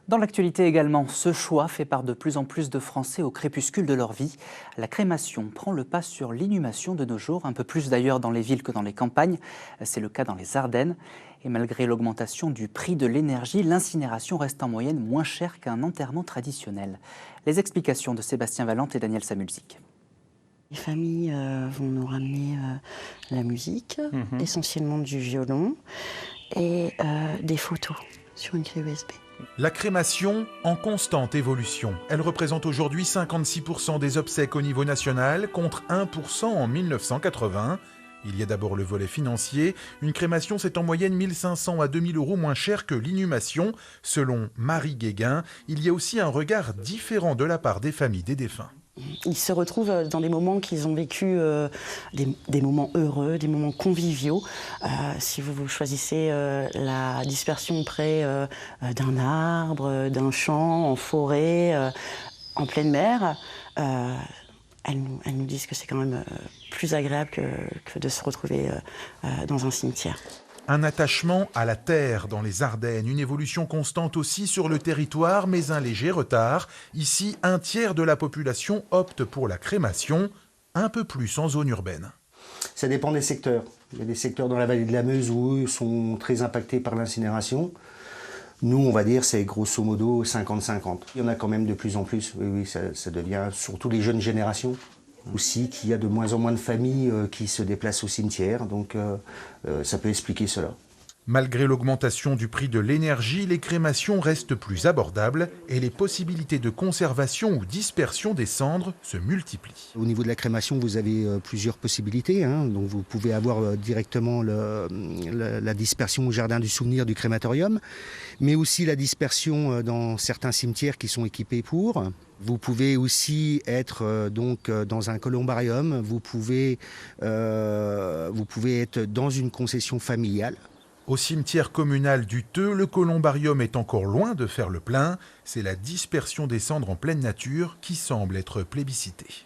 Dans l'actualité également, ce choix fait par de plus en plus de Français au crépuscule de leur vie. La crémation prend le pas sur l'inhumation de nos jours, un peu plus d'ailleurs dans les villes que dans les campagnes. C'est le cas dans les Ardennes. Et malgré l'augmentation du prix de l'énergie, l'incinération reste en moyenne moins chère qu'un enterrement traditionnel. Les explications de Sébastien Valente et Daniel Samulzik. Les familles vont nous ramener la musique, essentiellement du violon, et des photos sur une clé USB. La crémation en constante évolution. Elle représente aujourd'hui 56% des obsèques au niveau national contre 1% en 1980. Il y a d'abord le volet financier. Une crémation, c'est en moyenne 1 500 à 2 000 euros moins cher que l'inhumation. Selon Marie Guéguin, il y a aussi un regard différent de la part des familles des défunts. Ils se retrouvent dans des moments qu'ils ont vécu, des moments heureux, des moments conviviaux. Si vous choisissez la dispersion près d'un arbre, d'un champ, en forêt, en pleine mer, elles nous disent que c'est quand même plus agréable que de se retrouver dans un cimetière. Un attachement à la terre dans les Ardennes, une évolution constante aussi sur le territoire, mais un léger retard. Ici, un tiers de la population opte pour la crémation, un peu plus en zone urbaine. Ça dépend des secteurs. Il y a des secteurs dans la vallée de la Meuse où eux sont très impactés par l'incinération. Nous, on va dire, c'est grosso modo 50-50. Il y en a quand même de plus en plus. Oui, ça devient surtout les jeunes générations. Aussi qu'il y a de moins en moins de familles qui se déplacent au cimetière, donc ça peut expliquer cela. Malgré l'augmentation du prix de l'énergie, les crémations restent plus abordables et les possibilités de conservation ou dispersion des cendres se multiplient. Au niveau de la crémation, vous avez plusieurs possibilités. Donc vous pouvez avoir directement la dispersion au jardin du souvenir du crématorium, mais aussi la dispersion dans certains cimetières qui sont équipés pour. Vous pouvez aussi être dans un columbarium, vous pouvez être dans une concession familiale. Au cimetière communal du Theu, le columbarium est encore loin de faire le plein. C'est la dispersion des cendres en pleine nature qui semble être plébiscitée.